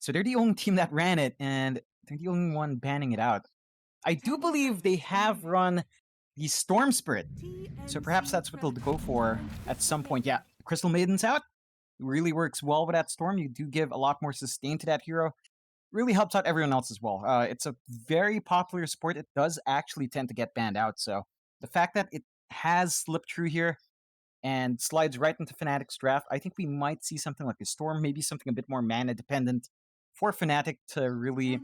So they're the only team that ran it, and they're the only one banning it out. I do believe they have run the Storm Spirit, so perhaps that's what they'll go for at some point. Yeah, Crystal Maiden's out. Really works well with that Storm. You do give a lot more sustain to that hero. Really helps out everyone else as well. It's a very popular support. It does actually tend to get banned out, so the fact that it has slipped through here and slides right into Fnatic's draft, I think we might see something like a Storm, maybe something a bit more mana dependent for Fnatic to really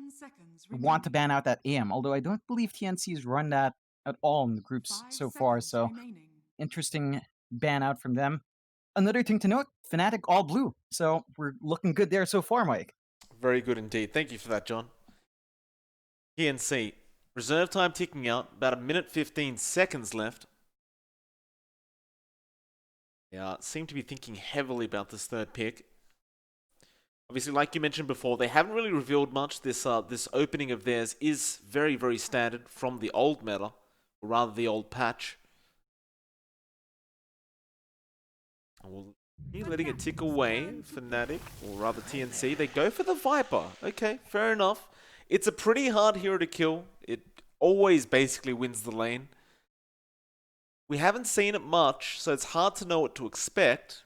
want to ban out that AM. Although I don't believe TNC has run that at all in the groups so far, so interesting ban out from them. Another thing to note, Fnatic all blue, so we're looking good there so far, Mike. Very good indeed. Thank you for that, John. TNC. Reserve time ticking out. About 1:15 left. Yeah, seem to be thinking heavily about this third pick. Obviously, like you mentioned before, they haven't really revealed much. This opening of theirs is very, very standard from the old meta, or rather the old patch. We'll be letting it tick away, Fnatic, or rather TNC. They go for the Viper. Okay, fair enough. It's a pretty hard hero to kill. It always basically wins the lane. We haven't seen it much, so it's hard to know what to expect,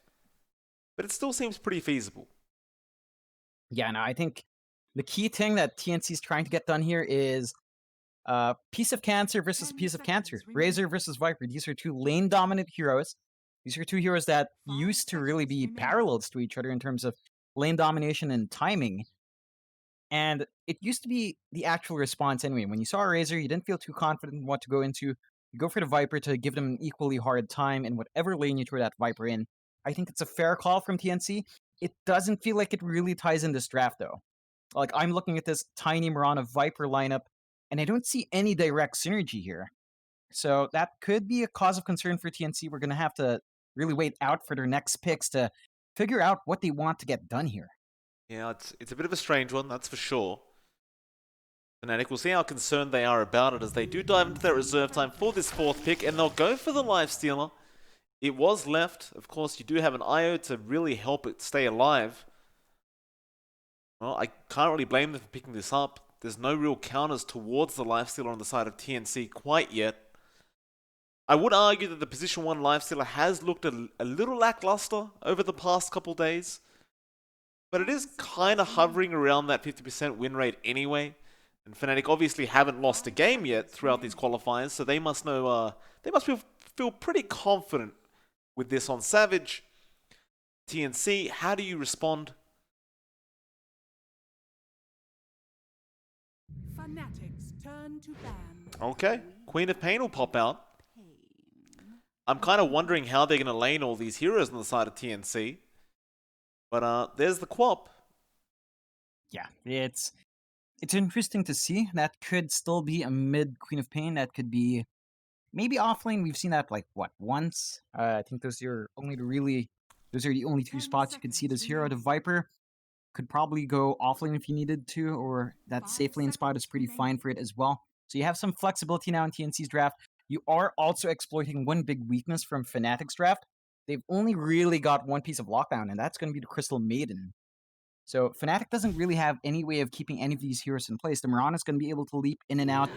but it still seems pretty feasible. Yeah, no, I think the key thing that TNC is trying to get done here is Piece of Cancer versus Piece of Cancer. Razor versus Viper. These are two lane-dominant heroes. These are two heroes that used to really be parallels to each other in terms of lane domination and timing. And it used to be the actual response anyway. When you saw a Razor, you didn't feel too confident in what to go into. You go for the Viper to give them an equally hard time in whatever lane you throw that Viper in. I think it's a fair call from TNC. It doesn't feel like it really ties in this draft, though. Like, I'm looking at this tiny Mirana Viper lineup, and I don't see any direct synergy here. So that could be a cause of concern for TNC. We're going to have to really wait out for their next picks to figure out what they want to get done here. Yeah, it's a bit of a strange one, that's for sure. Fnatic, we'll see how concerned they are about it as they do dive into their reserve time for this fourth pick, and they'll go for the Lifestealer. It was left. Of course, you do have an IO to really help it stay alive. Well, I can't really blame them for picking this up. There's no real counters towards the Lifestealer on the side of TNC quite yet. I would argue that the position 1 Lifestealer has looked a little lackluster over the past couple days, but it is kind of hovering around that 50% win rate anyway. And Fnatic obviously haven't lost a game yet throughout these qualifiers, so they must know. They must feel pretty confident with this on Savage. TNC, how do you respond? Fnatic's turn to ban. Okay, Queen of Pain will pop out. I'm kind of wondering how they're going to lane all these heroes on the side of TNC. But there's the Quap. Yeah, it's interesting to see. That could still be a mid Queen of Pain. That could be maybe offlane. We've seen that like once. I think those are the only two spots you could see this hero. The Viper could probably go offlane if you needed to, or that safe lane spot is pretty fine for it as well. So you have some flexibility now in TNC's draft. You are also exploiting one big weakness from Fnatic's draft. They've only really got one piece of lockdown, and that's going to be the Crystal Maiden. So Fnatic doesn't really have any way of keeping any of these heroes in place. The Mirana's going to be able to leap in and out.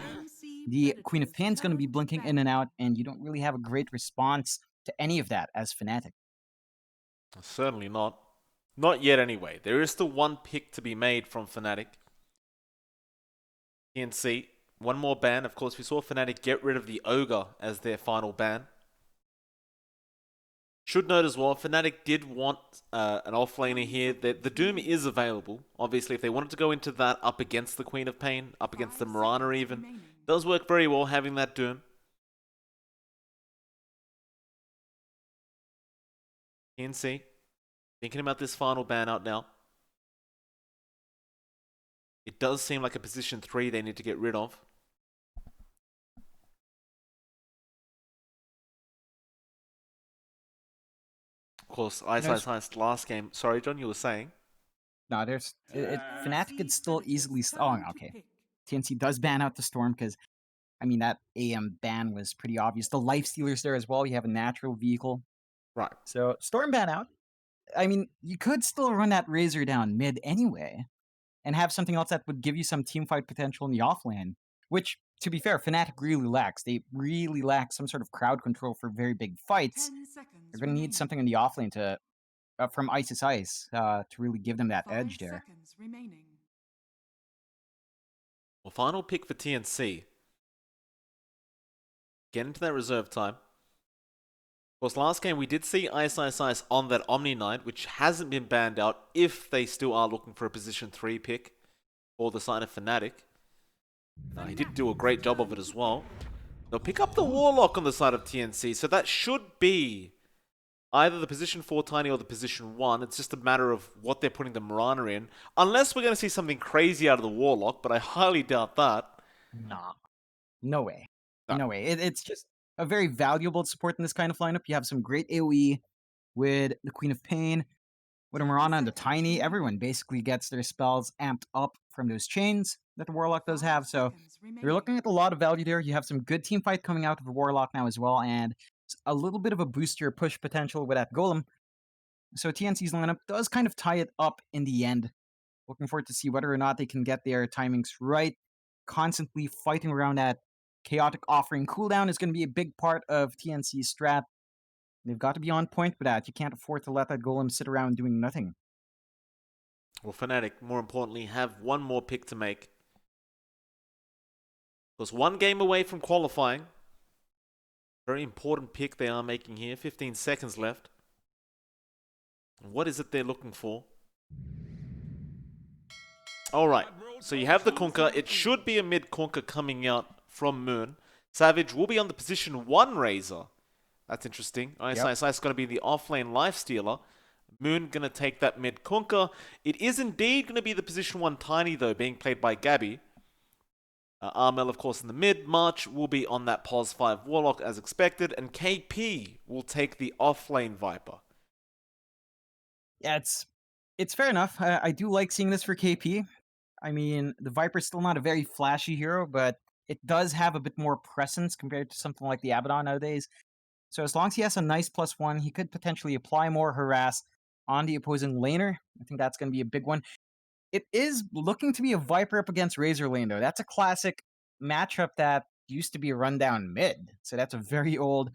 The Queen of Pain's going to be blinking in and out, and you don't really have a great response to any of that as Fnatic. Certainly not. Not yet anyway. There is still one pick to be made from Fnatic. TNC, one more ban. Of course, we saw Fnatic get rid of the Ogre as their final ban. Should note as well, Fnatic did want an offlaner here. The Doom is available. Obviously, if they wanted to go into that up against the Queen of Pain, up against the Mirana even, does work very well having that Doom. TNC, thinking about this final ban out now. It does seem like a position 3 they need to get rid of. Of course, Ice last game. Sorry, John, you were saying? No, Fnatic could still easily... Oh, okay. TNC does ban out the Storm because, I mean, that AM ban was pretty obvious. The Lifestealer's there as well. You have a natural vehicle. Right. So, Storm ban out. I mean, you could still run that Razor down mid anyway. and have something else that would give you some team fight potential in the offlane. Which, to be fair, Fnatic really lacks. They really lack some sort of crowd control for very big fights. 10 seconds They're going to need remaining. something in the offlane to from Ice is Ice to really give them that 5 edge there. seconds remaining. Well, final pick for TNC. Get into that reserve time. Of course, last game we did see Ice on that Omni Knight, which hasn't been banned out if they still are looking for a position 3 pick for the side of Fnatic. He did do a great job of it as well. They'll pick up the Warlock on the side of TNC, so that should be either the position 4 Tiny or the position 1. It's just a matter of what they're putting the Mirana in. Unless we're going to see something crazy out of the Warlock, but I highly doubt that. Nah. No way. No. No way. It's just a very valuable support in this kind of lineup. You have some great AoE with the Queen of Pain, with a Mirana and the Tiny. Everyone basically gets their spells amped up from those chains that the Warlock does have. So you're looking at a lot of value there. You have some good team fight coming out of the Warlock now as well, and a little bit of a boost your push potential with that Golem. So TNC's lineup does kind of tie it up in the end. Looking forward to see whether or not they can get their timings right. Constantly fighting around that chaotic offering cooldown is going to be a big part of TNC's strat. They've got to be on point with that. You can't afford to let that Golem sit around doing nothing. Well, Fnatic, more importantly, have one more pick to make. Because one game away from qualifying. Very important pick they are making here. 15 seconds left. What is it they're looking for? Alright, so you have the Kunkka. It should be a mid Kunkka coming out from Moon. Savage will be on the position 1 Razor. That's interesting. Ice going to be the offlane Lifestealer. Moon going to take that mid Kunkka. It is indeed going to be the position 1 Tiny, though, being played by Gabby. Armel, of course, in the mid. March will be on that Pos 5 Warlock as expected. And KP will take the offlane Viper. Yeah, it's fair enough. I do like seeing this for KP. I mean, the Viper's still not a very flashy hero, but it does have a bit more presence compared to something like the Abaddon nowadays. So as long as he has a nice +1, he could potentially apply more harass on the opposing laner. I think that's going to be a big one. It is looking to be a Viper up against Razor lane, though. That's a classic matchup that used to be a rundown mid. So that's a very old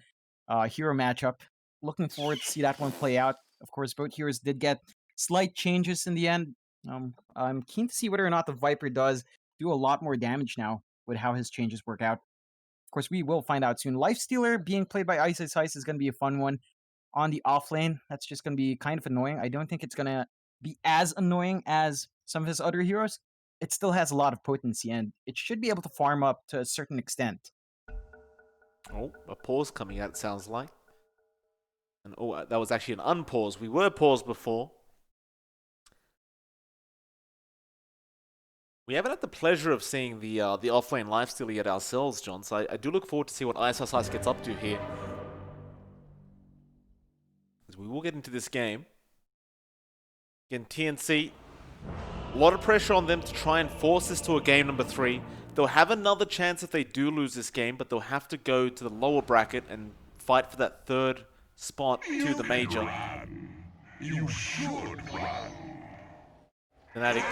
hero matchup. Looking forward to see that one play out. Of course, both heroes did get slight changes in the end. I'm keen to see whether or not the Viper does do a lot more damage now with how his changes work out. Of course, we will find out soon. Lifestealer being played by Ice is going to be a fun one. On the offlane, that's just going to be kind of annoying. I don't think it's going to be as annoying as some of his other heroes. It still has a lot of potency, and it should be able to farm up to a certain extent. Oh, a pause coming out, it sounds like. And oh, that was actually an unpause. We were paused before. We haven't had the pleasure of seeing the offlane Lifesteal yet ourselves, John, so I do look forward to see what Ice gets up to here. As we will get into this game. Again, TNC, a lot of pressure on them to try and force this to a game number 3. They'll have another chance if they do lose this game, but they'll have to go to the lower bracket and fight for that 3rd spot to the major. You should run. Fnatic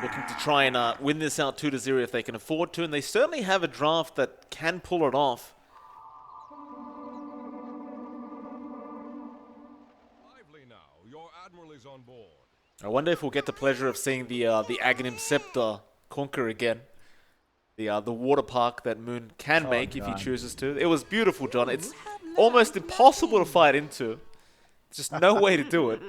looking to try and win this out 2-0 if they can afford to, and they certainly have a draft that can pull it off. Lively now. Your admiral is on board. I wonder if we'll get the pleasure of seeing the Aghanim Scepter conquer again. The water park that Moon can make if he chooses to. It was beautiful, John. It's almost impossible to fight into. Just no way to do it.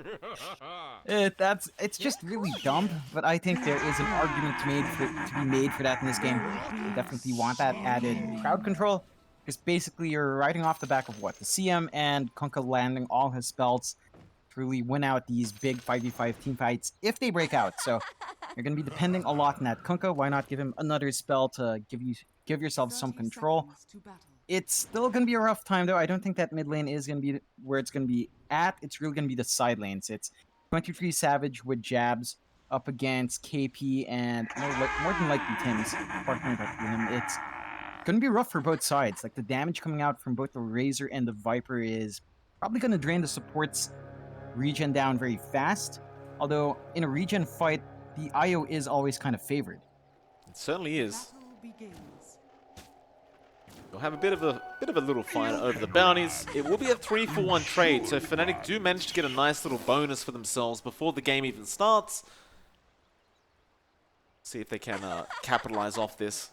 It's just really dumb, but I think there is an argument to be made for that in this game. You definitely want that added crowd control, because basically you're riding off the back of what? The CM and Kunkka landing all his spells to really win out these big 5v5 team fights if they break out. So you're going to be depending a lot on that Kunkka. Why not give him another spell to give yourself some control? It's still going to be a rough time, though. I don't think that mid lane is going to be where it's going to be at. It's really going to be the side lanes. It's 23 Savage with jabs up against KP and more than likely Tim's partnering up with him. It's going to be rough for both sides. Like, the damage coming out from both the Razor and the Viper is probably going to drain the support's regen down very fast. Although in a regen fight, the IO is always kind of favored. It certainly is. Battle begins. We'll have a bit of a little fight over the bounties. It will be a 3-for-1 trade, so Fnatic do manage to get a nice little bonus for themselves before the game even starts. See if they can capitalize off this.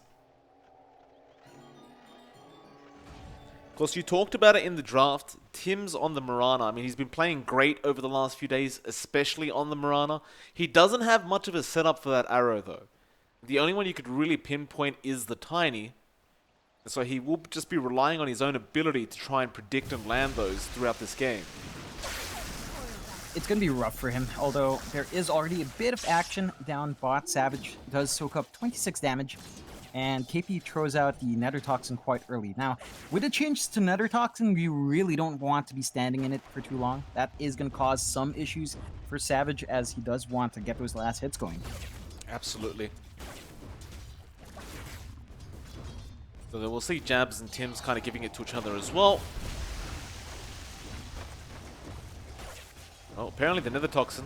Of course, you talked about it in the draft. Tim's on the Mirana. I mean, he's been playing great over the last few days, especially on the Mirana. He doesn't have much of a setup for that arrow, though. The only one you could really pinpoint is the Tiny. So he will just be relying on his own ability to try and predict and land those throughout this game. It's going to be rough for him, although there is already a bit of action down bot. Savage does soak up 26 damage, and KP throws out the Nether Toxin quite early. Now, with the changes to Nether Toxin, we really don't want to be standing in it for too long. That is going to cause some issues for Savage, as he does want to get those last hits going. Absolutely. So then we'll see Jabs and Tims kind of giving it to each other as well. Well, apparently the Nether Toxin,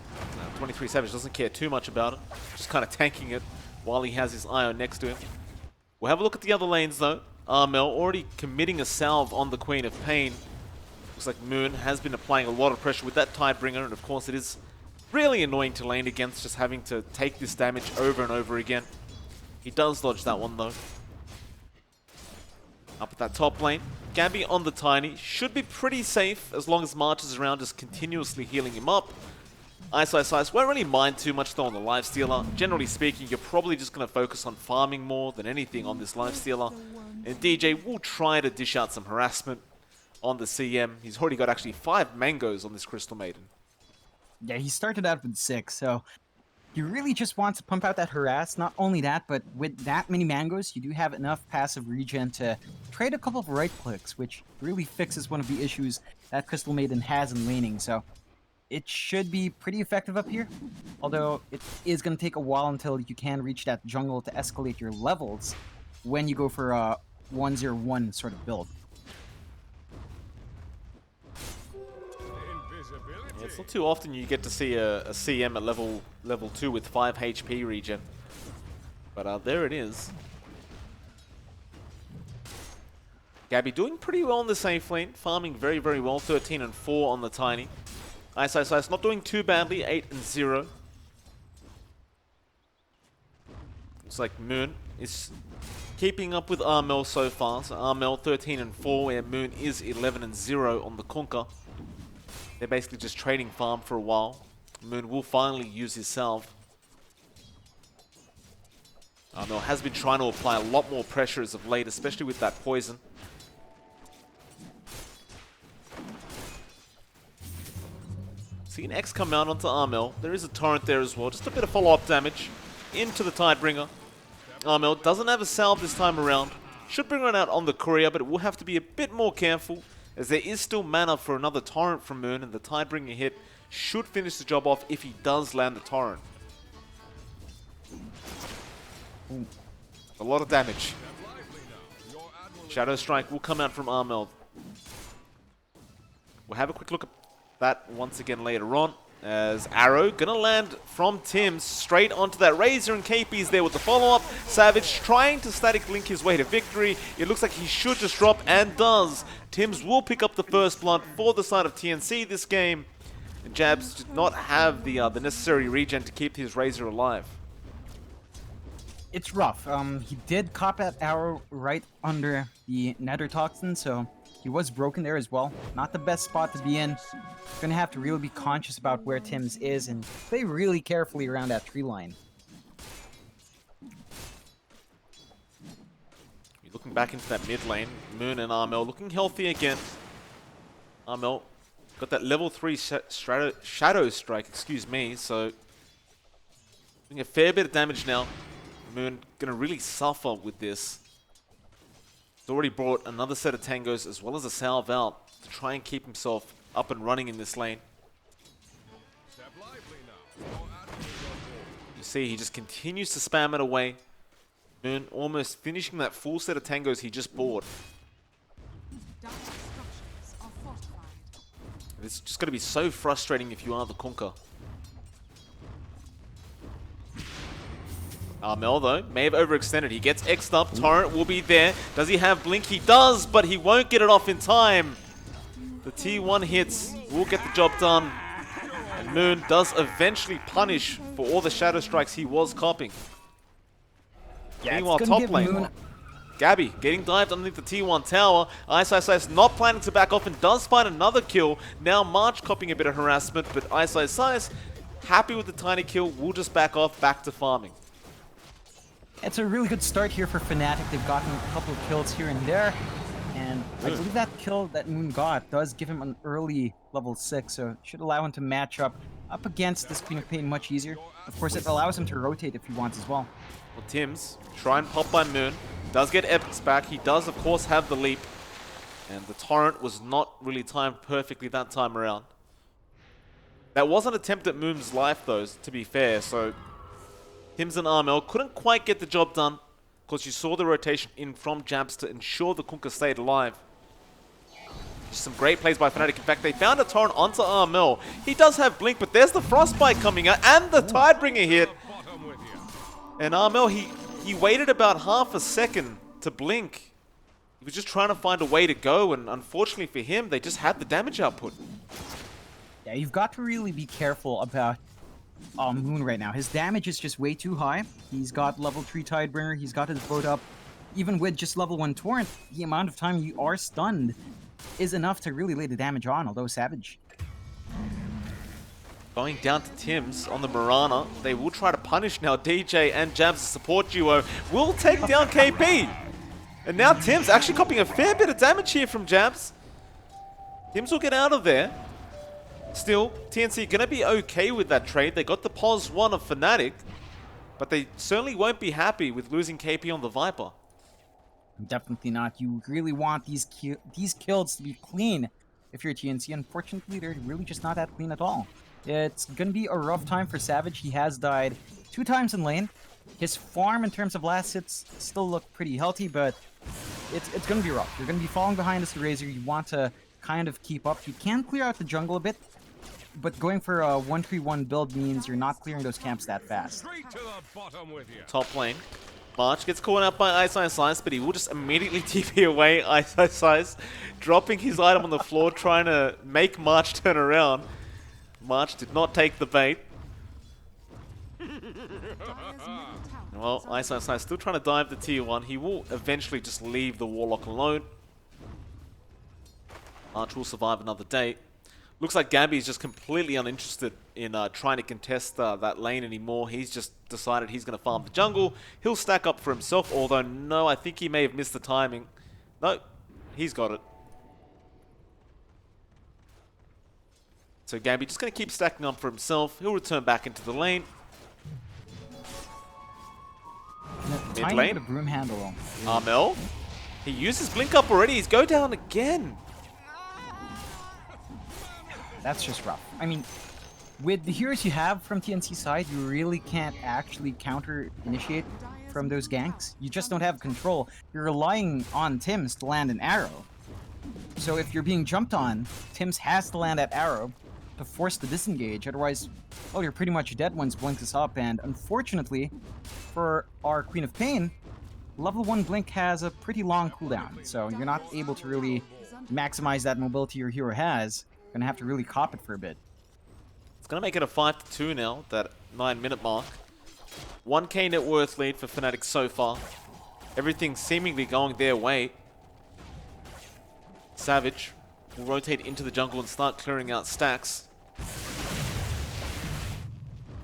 23 Savage doesn't care too much about it. Just kind of tanking it while he has his Ion next to him. We'll have a look at the other lanes though. Armel already committing a salve on the Queen of Pain. Looks like Moon has been applying a lot of pressure with that Tidebringer, and of course it is really annoying to lane against, just having to take this damage over and over again. He does dodge that one though. Up at that top lane, Gabby on the Tiny should be pretty safe as long as March is around, just continuously healing him up. Ice won't really mind too much though on the Lifestealer. Generally speaking, you're probably just going to focus on farming more than anything on this Lifestealer. And DJ will try to dish out some harassment on the CM. He's already got actually 5 mangoes on this Crystal Maiden. Yeah, he started out with 6, so you really just want to pump out that harass. Not only that, but with that many mangoes, you do have enough passive regen to trade a couple of right clicks, which really fixes one of the issues that Crystal Maiden has in laning. So it should be pretty effective up here, although it is going to take a while until you can reach that jungle to escalate your levels when you go for a 1-0-1 sort of build. Yeah, it's not too often you get to see a CM at level 2 with 5 HP regen. But there it is. Gabby doing pretty well in the safe lane, farming very, very well, 13 and 4 on the Tiny. Ice not doing too badly, 8 and 0. Looks like Moon is keeping up with Armel so far. So Armel 13 and 4, where Moon is 11 and 0 on the Kunkka. They're basically just trading farm for a while. Moon will finally use his salve. Armel has been trying to apply a lot more pressure as of late, especially with that poison. See an X come out onto Armel. There is a torrent there as well. Just a bit of follow-up damage into the Tidebringer. Armel doesn't have a salve this time around. Should bring one out on the courier, but it will have to be a bit more careful, as there is still mana for another torrent from Moon, and the Tidebringer hit should finish the job off if he does land the torrent. Ooh. A lot of damage. Shadow Strike will come out from Armel. We'll have a quick look at that once again later on, as Arrow gonna land from Tim straight onto that Razor, and KP's there with the follow-up. Savage trying to static link his way to victory. It looks like he should just drop, and does. Tims will pick up the first blood for the side of TNC this game. And Jabs did not have the necessary regen to keep his Razor alive. It's rough. He did cop that arrow right under the Nether Toxin, so he was broken there as well. Not the best spot to be in. Gonna have to really be conscious about where Tims is and play really carefully around that tree line. Looking back into that mid lane, Moon and Armel looking healthy again. Armel got that level 3 Shadow Strike, excuse me, so doing a fair bit of damage now. Moon gonna really suffer with this. He's already brought another set of tangos as well as a salve out to try and keep himself up and running in this lane. You see, he just continues to spam it away. Moon almost finishing that full set of tangos he just bought. It's just going to be so frustrating if you are the Kunkka. Armel, though, may have overextended. He gets X'd up. Torrent will be there. Does he have Blink? He does, but he won't get it off in time. The T1 hits will get the job done. And Moon does eventually punish for all the Shadow Strikes he was copping. Yeah, Meanwhile, it's gonna top give lane. Moon- Gabby getting dived underneath the T1 tower. Ice not planning to back off and does find another kill. Now March copying a bit of harassment, but Ice happy with the tiny kill, will just back off, back to farming. It's a really good start here for Fnatic. They've gotten a couple of kills here and there. And I believe that kill that Moon got does give him an early level 6, so it should allow him to match up against this Queen of Pain much easier. Of course, it allows him to rotate if he wants as well. Well, Tims, try and pop by Moon. Does get Epics back. He does, of course, have the leap. And the Torrent was not really timed perfectly that time around. That was an attempt at Moon's life, though, to be fair. So, Tims and Armel couldn't quite get the job done. Because you saw the rotation in from Jabs to ensure the Kunkka stayed alive. Just some great plays by Fnatic. In fact, they found a Torrent onto Armel. He does have Blink, but there's the Frostbite coming out. And the Tidebringer hit. And Armel, he waited about half a second to blink. He was just trying to find a way to go, and unfortunately for him, they just had the damage output. Yeah, you've got to really be careful about Moon right now. His damage is just way too high. He's got level 3 Tidebringer, he's got his boat up. Even with just level 1 Torrent, the amount of time you are stunned is enough to really lay the damage on, although Savage. Going down to Tims on the Mirana. They will try to punish now. DJ and Jabs, the support duo, will take down KP. And now Tims actually copying a fair bit of damage here from Jabs. Tims will get out of there. Still, TNC going to be okay with that trade. They got the pos 1 of Fnatic, but they certainly won't be happy with losing KP on the Viper. Definitely not. You really want these kills to be clean if you're TNC. Unfortunately, they're really just not that clean at all. It's going to be a rough time for Savage. He has died 2 times in lane. His farm in terms of last hits still look pretty healthy, but it's going to be rough. You're going to be falling behind as the Razor. You want to kind of keep up. You can clear out the jungle a bit, but going for a 1-3-1 build means you're not clearing those camps that fast. Straight to the bottom with you. Top lane. March gets caught out by Ice, but he will just immediately TP away Ice, dropping his item on the floor, trying to make March turn around. March did not take the bait. Well, Ice still trying to dive the tier 1. He will eventually just leave the Warlock alone. March will survive another day. Looks like Gabby is just completely uninterested in trying to contest that lane anymore. He's just decided he's going to farm the jungle. He'll stack up for himself, although no, I think he may have missed the timing. No, he's got it. So Gabby just going to keep stacking up for himself. He'll return back into the lane. Mid lane. Broom handle. Armel. He uses Blink up already. He's go down again. That's just rough. I mean, with the heroes you have from TNC side, you really can't actually counter-initiate from those ganks. You just don't have control. You're relying on Tims to land an arrow. So if you're being jumped on, Tims has to land that arrow to force the disengage. Otherwise, well, you're pretty much dead once Blink is up. And unfortunately, for our Queen of Pain, level 1 Blink has a pretty long cooldown. So you're not able to really maximize that mobility your hero has. You're gonna have to really cop it for a bit. It's going to make it a 5-2 now, that 9-minute mark. 1k net worth lead for Fnatic so far. Everything seemingly going their way. Savage will rotate into the jungle and start clearing out stacks.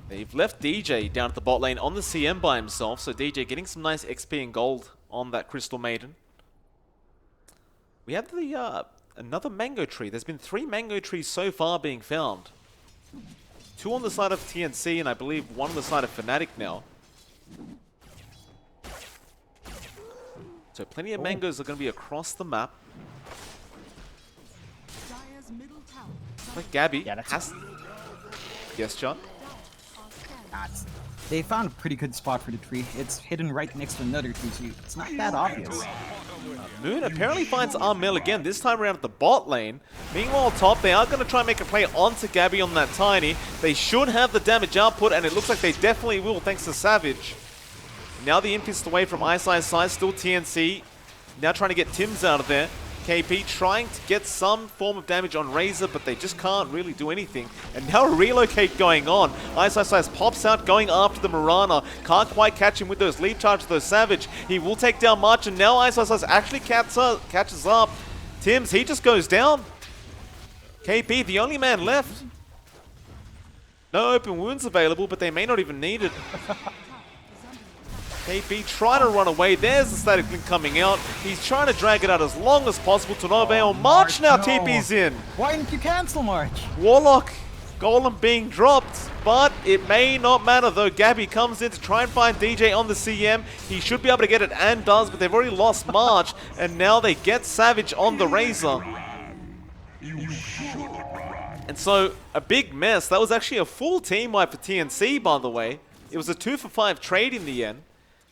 They've left DJ down at the bot lane on the CM by himself, so DJ getting some nice XP and gold on that Crystal Maiden. We have the another mango tree. There's been 3 mango trees so far being found. 2 on the side of TNC, and I believe 1 on the side of Fnatic now. So plenty of mangoes are going to be across the map. Like Gabby has... Yes, John? They found a pretty good spot for the tree. It's hidden right next to another tree, so it's not that obvious. Moon apparently finds Armel again, this time around at the bot lane. Meanwhile, top, they are going to try and make a play onto Gabby on that Tiny. They should have the damage output, and it looks like they definitely will, thanks to Savage. Now the imp is away from Ice, still TNC. Now trying to get Tims out of there. KP trying to get some form of damage on Razor, but they just can't really do anything. And now a relocate going on. Ice pops out, going after the Mirana. Can't quite catch him with those leap charges, though Savage. He will take down March, and now Ice actually catches up. Tims, he just goes down. KP, the only man left. No open wounds available, but they may not even need it. KP trying to run away. There's the static blink coming out. He's trying to drag it out as long as possible to no avail. March now TP's in. Why didn't you cancel March? Warlock, Golem being dropped, but it may not matter though. Gabby comes in to try and find DJ on the CM. He should be able to get it and does, but they've already lost March, and now they get Savage on the Razor. And so, a big mess. That was actually a full team wipe for TNC, by the way. It was a 2-for-5 trade in the end.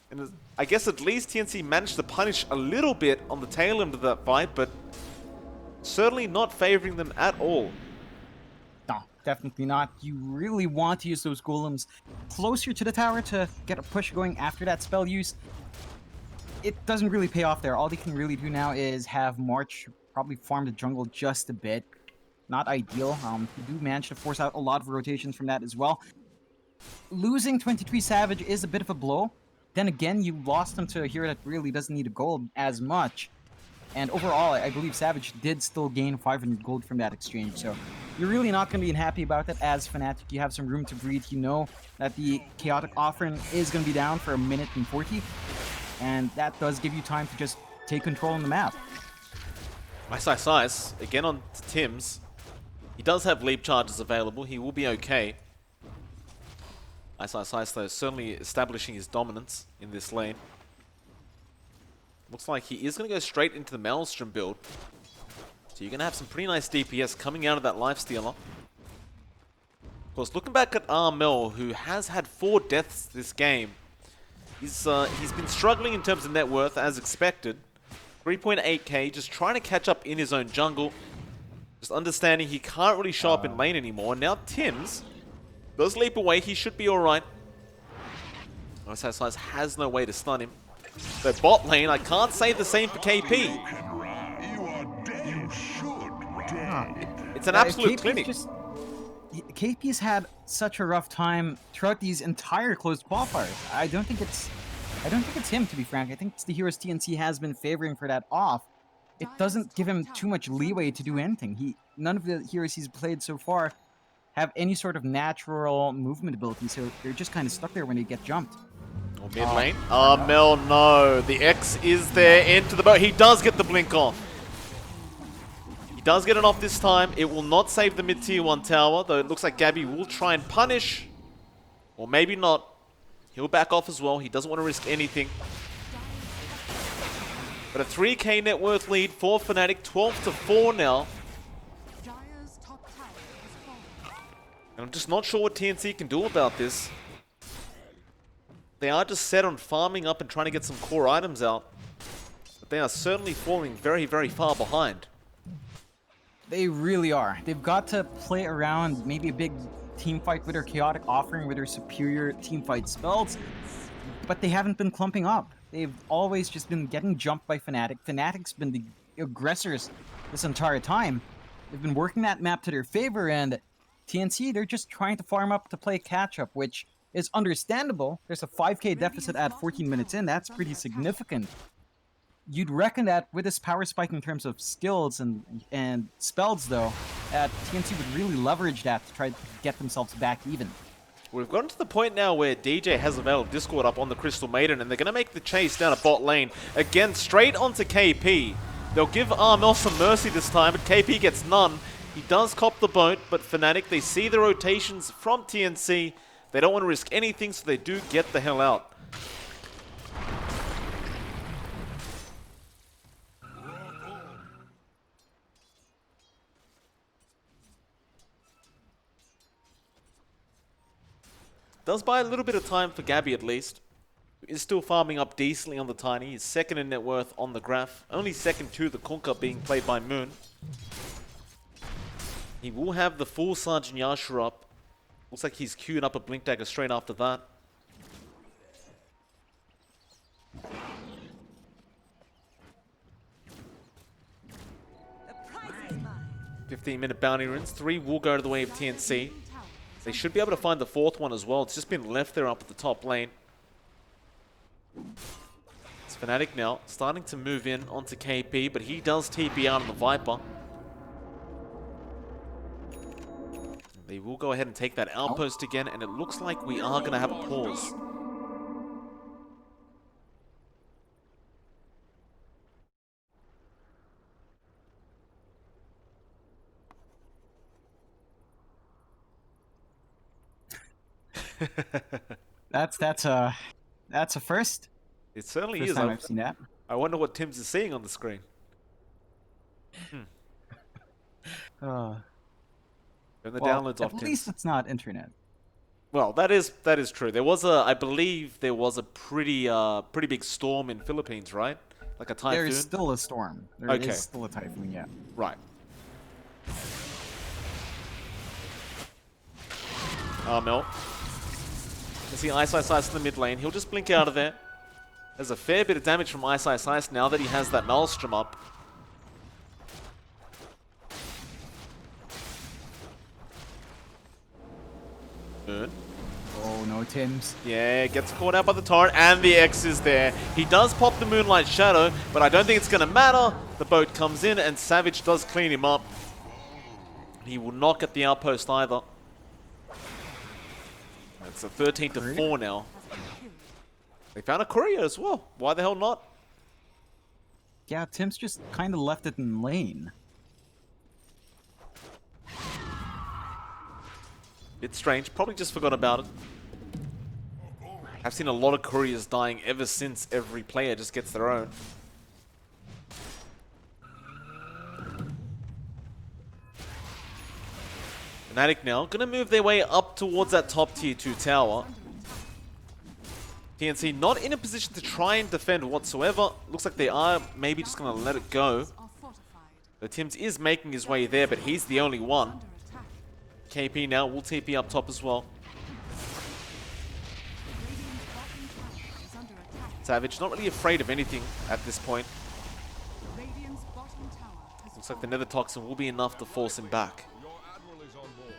And I guess at least TNC managed to punish a little bit on the tail end of that fight, but certainly not favoring them at all. No, definitely not. You really want to use those golems closer to the tower to get a push going after that spell use. It doesn't really pay off there. All they can really do now is have March probably farm the jungle just a bit. Not ideal. You do manage to force out a lot of rotations from that as well. Losing 23 Savage is a bit of a blow. Then again, you lost him to a hero that really doesn't need a gold as much. And overall, I believe Savage did still gain 500 gold from that exchange. So you're really not going to be happy about that as Fnatic. You have some room to breathe. You know that the Chaotic Offering is going to be down for 1 minute and 40. And that does give you time to just take control on the map. Ice, again on to Tims. He does have leap charges available. He will be okay. Ice though certainly establishing his dominance in this lane. Looks like he is going to go straight into the Maelstrom build. So you're going to have some pretty nice DPS coming out of that Lifestealer. Of course, looking back at Armel, who has had 4 deaths this game, he's been struggling in terms of net worth as expected. 3.8k, just trying to catch up in his own jungle. Just understanding he can't really show up in lane anymore. And now Tims does leap away. He should be alright. Ice has no way to stun him. So bot lane, I can't say the same for KP. It's an absolute clinic. KP's had such a rough time throughout these entire closed qualifiers. I don't think it's him, to be frank. I think it's the heroes TNC has been favoring for that off. It doesn't give him too much leeway to do anything. None of the heroes he's played so far have any sort of natural movement ability, so they're just kind of stuck there when they get jumped. Or mid lane. Mel, no. The X is there into the boat. He does get the blink off. He does get it off this time. It will not save the mid tier 1 tower, though it looks like Gabby will try and punish. Or maybe not. He'll back off as well. He doesn't want to risk anything. But a 3k net worth lead for Fnatic, 12-4 now. And I'm just not sure what TNC can do about this. They are just set on farming up and trying to get some core items out. But they are certainly falling very, very far behind. They really are. They've got to play around maybe a big team fight with their Chaotic Offering, with their superior team fight spells. But they haven't been clumping up. They've always just been getting jumped by Fnatic. Fnatic's been the aggressors this entire time. They've been working that map to their favor, and TNC, they're just trying to farm up to play catch-up, which is understandable. There's a 5k deficit at 14 minutes in. That's pretty significant. You'd reckon that with this power spike in terms of skills and spells, though, that TNC would really leverage that to try to get themselves back even. We've gotten to the point now where DJ has a Veil of Discord up on the Crystal Maiden, and they're going to make the chase down a bot lane. Again, straight onto KP. They'll give Armel some mercy this time, but KP gets none. He does cop the boat, but Fnatic, they see the rotations from TNC. They don't want to risk anything, so they do get the hell out. Does buy a little bit of time for Gabby at least. Is still farming up decently on the Tiny. He's second in net worth on the graph. Only second to the Kunkka being played by Moon. He will have the full Sergeant Yasha up. Looks like he's queued up a Blink Dagger straight after that. 15-minute bounty runes. 3 will go to the way of TNC. They should be able to find the 4th one as well. It's just been left there up at the top lane. It's Fnatic now, starting to move in onto KP, but he does TP out on the Viper. They will go ahead and take that outpost again, and it looks like we are going to have a pause. That's a first. It certainly First is. time I've seen that. I wonder what Tim's is seeing on the screen. Uh, Turn the well, downloads off, at Tim's. least it's not internet. Well, that is true. There was I believe there was a pretty big storm in Philippines, right? Like a typhoon. There is still a storm. There Okay. is still a typhoon, yeah. Right. Mel. You see Ice Ice Ice in the mid lane. He'll just blink out of there. There's a fair bit of damage from Ice Ice Ice now that he has that Maelstrom up. Good. Oh no, Tim's. Yeah, gets caught out by the torrent, and the X is there. He does pop the Moonlight Shadow, but I don't think it's going to matter. The boat comes in, and Savage does clean him up. He will not get the outpost either. It's a 13-4 now. They found a courier as well. Why the hell not? Yeah, Tim's just kind of left it in lane. Bit strange. Probably just forgot about it. I've seen a lot of couriers dying ever since every player just gets their own. Fnatic now gonna move their way up towards that top tier 2 tower. TNC not in a position to try and defend whatsoever. Looks like they are maybe just gonna let it go. The Tims is making his way there, but he's the only one. KP now will TP up top as well. Savage not really afraid of anything at this point. Looks like the Nether Toxin will be enough to force him back. Your admiral is on board.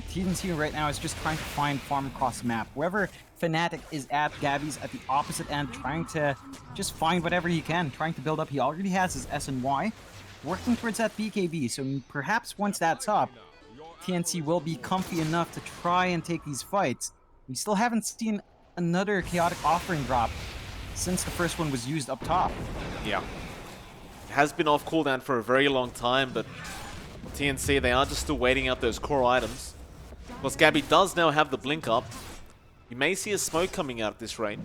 TNC right now is just trying to find farm across the map. Wherever Fnatic is at, Gabby's at the opposite end, trying to just find whatever he can, trying to build up. He already has his S and Y, working towards that BKB, so perhaps once that's up, TNC will be comfy enough to try and take these fights. We still haven't seen another chaotic offering drop since the first one was used up top. Yeah. It has been off cooldown for a very long time, but TNC, they are just still waiting out those core items. Because Gabby does now have the blink up. You may see a smoke coming out at this rate.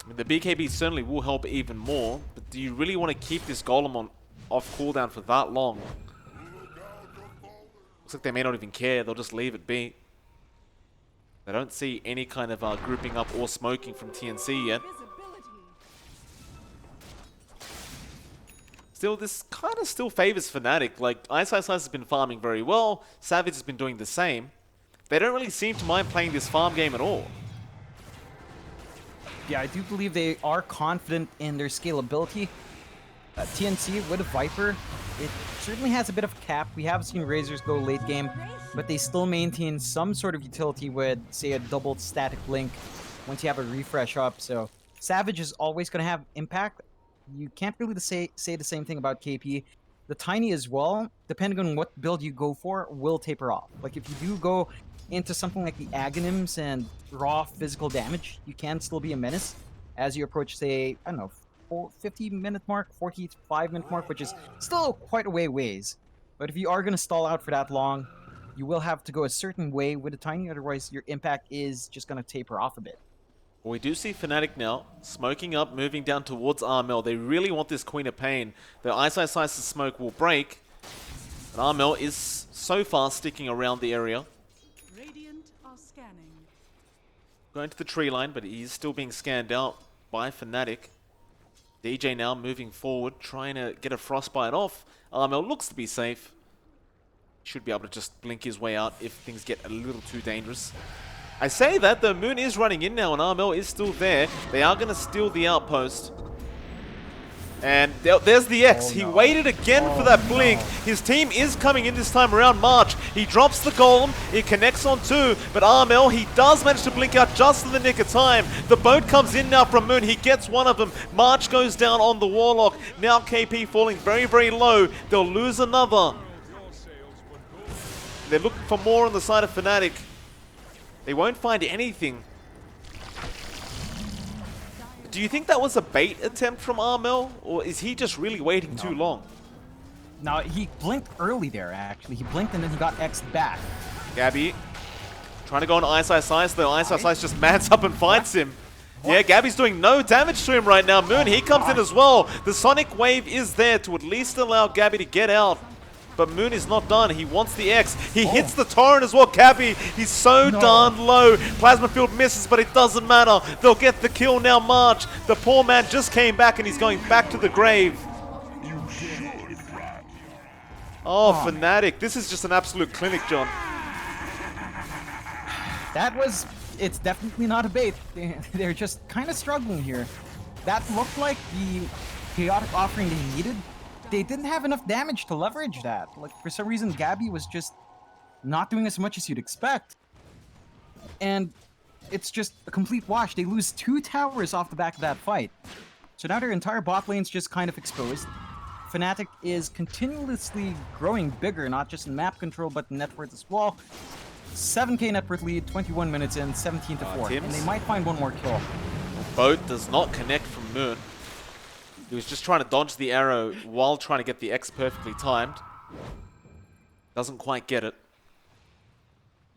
I mean, the BKB certainly will help even more, but do you really want to keep this golem on off cooldown for that long? Looks like they may not even care, they'll just leave it be. They don't see any kind of grouping up or smoking from TNC yet. Still, this kind of still favors Fnatic. Like, Ice Ice Ice has been farming very well, Savage has been doing the same. They don't really seem to mind playing this farm game at all. Yeah, I do believe they are confident in their scalability. TNC with a Viper, it certainly has a bit of a cap. We have seen Razors go late game, but they still maintain some sort of utility with, say, a double static blink once you have a refresh up. So Savage is always going to have impact. You can't really say the same thing about KP. The Tiny as well, depending on what build you go for, will taper off. Like, if you do go into something like the Aghanims and raw physical damage, you can still be a menace as you approach, say, I don't know, 50-minute mark, 45-minute mark, which is still quite a ways. But if you are going to stall out for that long, you will have to go a certain way with a Tiny, otherwise your impact is just going to taper off a bit. We do see Fnatic now, smoking up, moving down towards Armel. They really want this Queen of Pain. The Ice Ice Ice's smoke will break. And Armel is so far sticking around the area. Radiant are scanning. Going to the tree line, but he is still being scanned out by Fnatic. DJ now moving forward, trying to get a Frostbite off. Armel looks to be safe. Should be able to just blink his way out if things get a little too dangerous. I say that, the Moon is running in now and Armel is still there. They are going to steal the outpost. And there's the X. He waited again for that blink. His team is coming in this time around. March, he drops the golem. It connects on two. But Armel, he does manage to blink out just in the nick of time. The boat comes in now from Moon. He gets one of them. March goes down on the Warlock. Now KP falling very, very low. They'll lose another. They're looking for more on the side of Fnatic. They won't find anything. Do you think that was a bait attempt from Armel, or is he just really waiting too long? No, he blinked early there, actually. He blinked and then he got X'd back. Gabby trying to go on Ice, though Ice just mans up and fights him. Yeah, Gabby's doing no damage to him right now. Moon, he comes in as well. The Sonic Wave is there to at least allow Gabby to get out. But Moon is not done. He wants the X. He hits the Torrent as well. Gabby, he's so darn low. Plasma Field misses, but it doesn't matter. They'll get the kill now, March. The poor man just came back and he's going back to the grave. Oh, Fnatic. This is just an absolute clinic, John. It's definitely not a bait. They're just kind of struggling here. That looked like the chaotic offering they needed. They didn't have enough damage to leverage that. Like, for some reason, Gabby was just not doing as much as you'd expect. And it's just a complete wash. They lose 2 towers off the back of that fight. So now their entire bot lane's just kind of exposed. Fnatic is continuously growing bigger, not just in map control, but in net worth as well. 7k net worth lead, 21 minutes in, 17-4. And they might find one more kill. Boat does not connect from Moon. He was just trying to dodge the arrow while trying to get the X perfectly timed. Doesn't quite get it.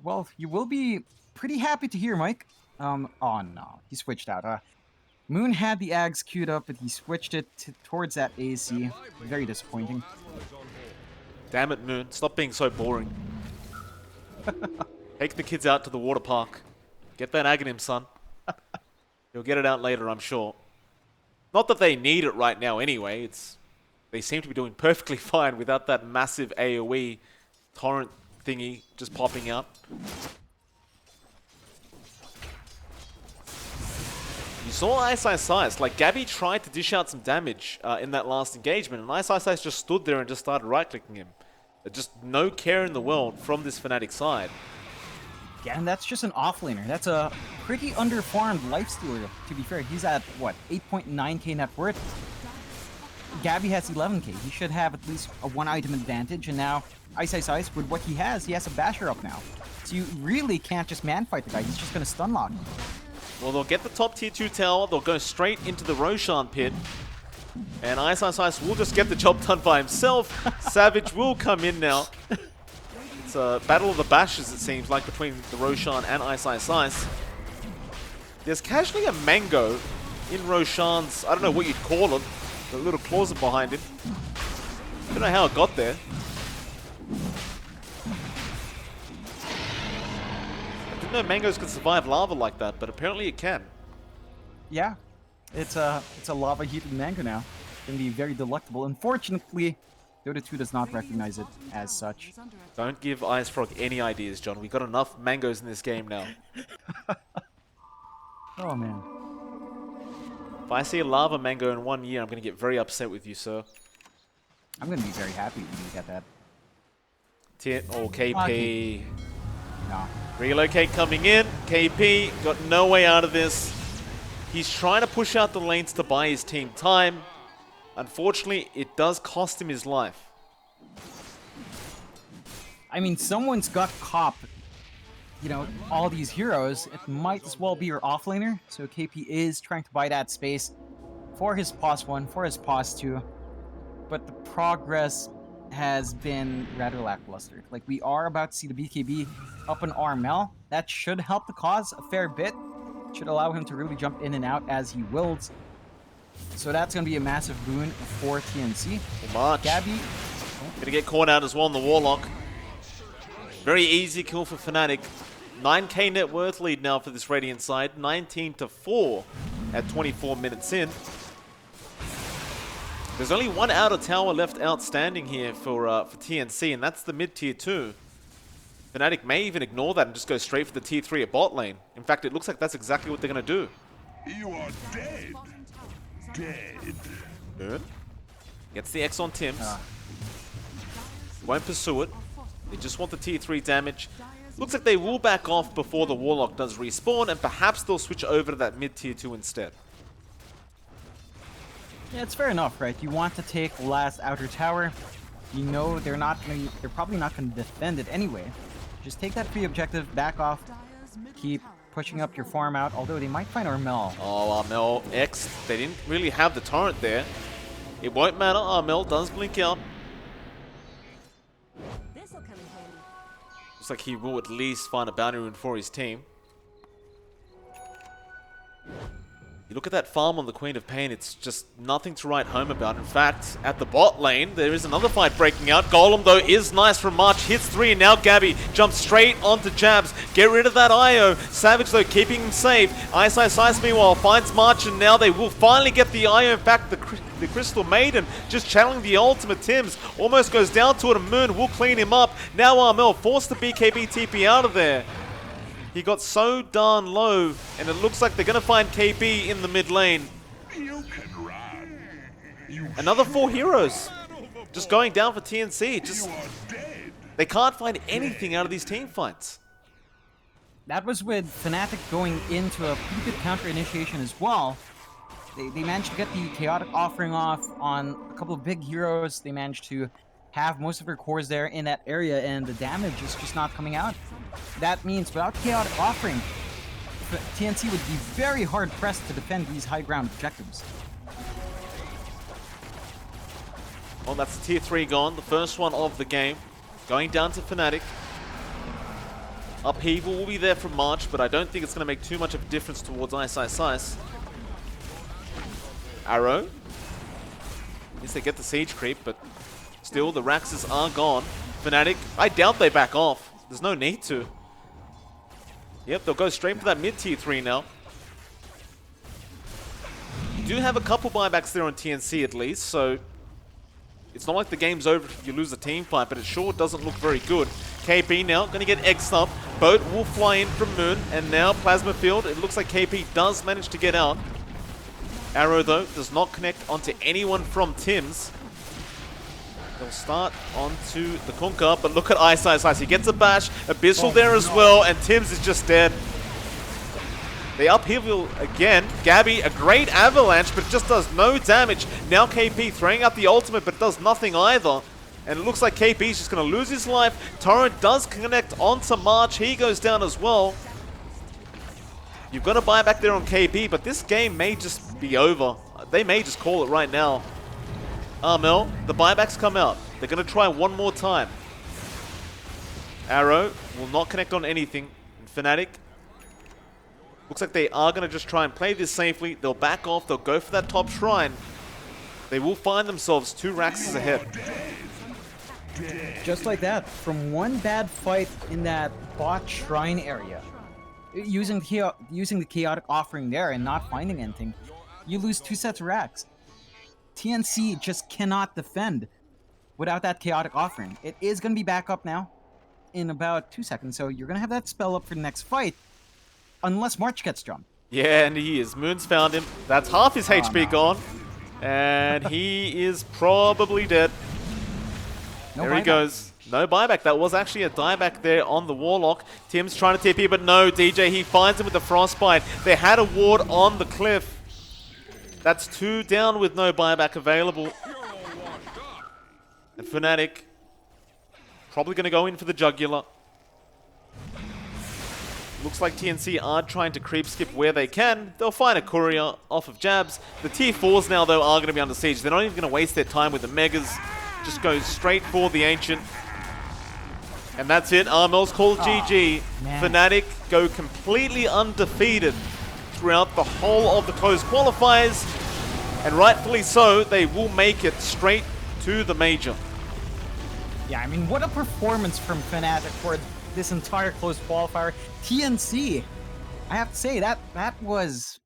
Well, you will be pretty happy to hear, Mike. Oh no, he switched out. Moon had the Ags queued up, but he switched it towards that AC. Very disappointing. Damn it, Moon. Stop being so boring. Take the kids out to the water park. Get that Aghanim, son. You'll get it out later, I'm sure. Not that they need it right now anyway. They seem to be doing perfectly fine without that massive AoE torrent thingy just popping out. You saw Ice. Like, Gabby tried to dish out some damage in that last engagement, and Ice just stood there and just started right-clicking him. Just no care in the world from this Fnatic side. Yeah, and that's just an offlaner. That's a pretty underfarmed lifestealer, to be fair. He's at, what, 8.9k net worth? Gabby has 11k. He should have at least a 1-item advantage, and now Ice, with what he has a Basher up now. So you really can't just man-fight the guy. He's just going to stun lock. Well, they'll get the top tier 2 tower. They'll go straight into the Roshan pit. And Ice will just get the job done by himself. Savage will come in now. It's a battle of the bashes, it seems like, between the Roshan and Ice. There's casually a mango in Roshan's, I don't know what you'd call it, the little closet behind him. I don't know how it got there. I didn't know mangoes could survive lava like that, but apparently it can. Yeah, it's a lava-heated mango now. It can be very delectable. Unfortunately, Dota 2 does not recognize it as such. Don't give Ice Frog any ideas, John. We've got enough mangoes in this game now. Oh, man. If I see a lava mango in 1 year, I'm going to get very upset with you, sir. I'm going to be very happy when you get that. KP. No. Relocate coming in. KP got no way out of this. He's trying to push out the lanes to buy his team time. Unfortunately, it does cost him his life. I mean, someone's got cop, all these heroes. It might as well be your offlaner. So KP is trying to buy that space for his pos 1, for his pos 2. But the progress has been rather lackluster. Like, we are about to see the BKB up in Armel. That should help the cause a fair bit. Should allow him to really jump in and out as he wills. So that's going to be a massive boon for TNC. March. Gabby. Gonna get caught out as well on the Warlock. Very easy kill for Fnatic. 9k net worth lead now for this Radiant side. 19-4 at 24 minutes in. There's only one outer tower left outstanding here for TNC, and that's the mid-tier 2. Fnatic may even ignore that and just go straight for the tier 3 at bot lane. In fact, it looks like that's exactly what they're going to do. You are dead. Dead. Moon gets the X on Tims. Won't pursue it. They just want the tier 3 damage. Looks like they will back off before the Warlock does respawn, and perhaps they'll switch over to that mid tier 2 instead. Yeah, it's fair enough, right? You want to take last outer tower. You know they're probably not gonna defend it anyway. Just take that free objective, back off, keep pushing up your farm out, although they might find Armel. Oh, Armel X. They didn't really have the torrent there. It won't matter. Armel does blink out. Looks like he will at least find a bounty rune for his team. You look at that farm on the Queen of Pain, it's just nothing to write home about. In fact, at the bot lane, there is another fight breaking out. Golem, though, is nice from March. Hits 3, and now Gabby jumps straight onto Jabs. Get rid of that IO. Savage, though, keeping him safe. Ice, meanwhile, finds March, and now they will finally get the IO. In fact, the Crystal Maiden just channeling the ultimate Tims. Almost goes down to it, and Moon will clean him up. Now Armel forced the BKB TP out of there. He got so darn low, and it looks like they're going to find KB in the mid lane. You can run. You Another 4 heroes just going down for TNC. Just are dead. they can't find anything out of these team fights. That was with Fnatic going into a pretty good counter initiation as well. They managed to get the chaotic offering off on a couple of big heroes. They managed to have most of their cores there in that area, and the damage is just not coming out. That means without chaotic offering, TNC would be very hard pressed to defend these high ground objectives. Well, that's the tier 3 gone, the first one of the game. Going down to Fnatic. Upheaval will be there from March, but I don't think it's going to make too much of a difference towards Ice. Arrow. Yes, they get the siege creep, but still, the Raxes are gone. Fnatic, I doubt they back off. There's no need to. Yep, they'll go straight for that mid tier 3 now. You do have a couple buybacks there on TNC at least, so it's not like the game's over if you lose a team fight, but it sure doesn't look very good. KP now going to get X'd up. Boat will fly in from Moon, and now Plasma Field. It looks like KP does manage to get out. Arrow, though, does not connect onto anyone from Tims. They'll start onto the Kunkka, but look at Ice. He gets a bash, Abyssal there as well, and Tims is just dead. They upheaval again. Gabby, a great avalanche, but it just does no damage. Now KP throwing out the ultimate, but does nothing either. And it looks like KP is just going to lose his life. Torrent does connect onto March. He goes down as well. You've got to buy back there on KP, but this game may just be over. They may just call it right now. Armel, the buybacks come out. They're going to try one more time. Arrow will not connect on anything. And Fnatic, looks like they are going to just try and play this safely. They'll back off. They'll go for that top shrine. They will find themselves 2 Raxes ahead. Just like that, from one bad fight in that bot shrine area, using the chaotic offering there and not finding anything, you lose 2 sets of racks. TNC just cannot defend without that chaotic offering. It is going to be back up now in about 2 seconds, so you're going to have that spell up for the next fight, unless March gets jumped. Yeah, and he is. Moon's found him. That's half his HP gone. And he is probably dead. There he goes. No buyback. That was actually a dieback there on the Warlock. Tim's trying to TP, but no. DJ, he finds him with the Frostbite. They had a ward on the cliff. That's 2 down with no buyback available. And Fnatic probably going to go in for the Jugular. Looks like TNC are trying to creep skip where they can. They'll find a courier off of Jabs. The tier 4s now, though, are going to be under siege. They're not even going to waste their time with the Megas. Just go straight for the Ancient. And that's it. Armel's called GG. Man. Fnatic go completely undefeated throughout the whole of the closed qualifiers. And rightfully so, they will make it straight to the major. Yeah, I mean, what a performance from Fnatic for this entire closed qualifier. TNC, I have to say, that was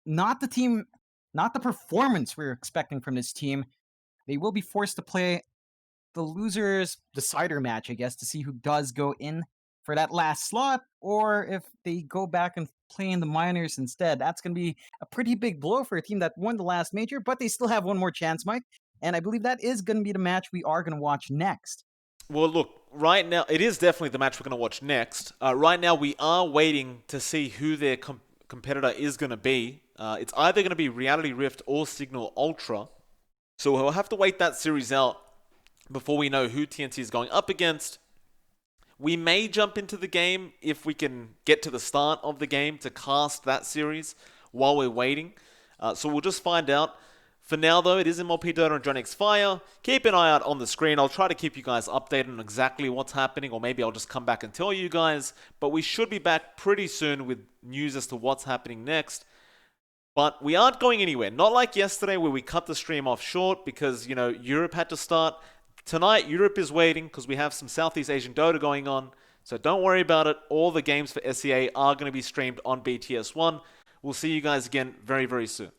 not the performance we were expecting from this team. They will be forced to play the losers decider match, I guess, to see who does go in for that last slot, or if they go back and play in the minors instead. That's going to be a pretty big blow for a team that won the last major, but they still have one more chance, Mike. And I believe that is going to be the match we are going to watch next. Well, look, right now, it is definitely the match we're going to watch next. Right now, we are waiting to see who their competitor is going to be. It's either going to be Reality Rift or Signal Ultra. So we'll have to wait that series out before we know who TNC is going up against. We may jump into the game if we can get to the start of the game to cast that series while we're waiting. So we'll just find out. For now, though, it is MLP Dota and Jonix Fire. Keep an eye out on the screen. I'll try to keep you guys updated on exactly what's happening, or maybe I'll just come back and tell you guys. But we should be back pretty soon with news as to what's happening next. But we aren't going anywhere. Not like yesterday where we cut the stream off short because, you know, Europe had to start. Tonight, Europe is waiting because we have some Southeast Asian Dota going on. So don't worry about it. All the games for SEA are going to be streamed on BTS1. We'll see you guys again very, very soon.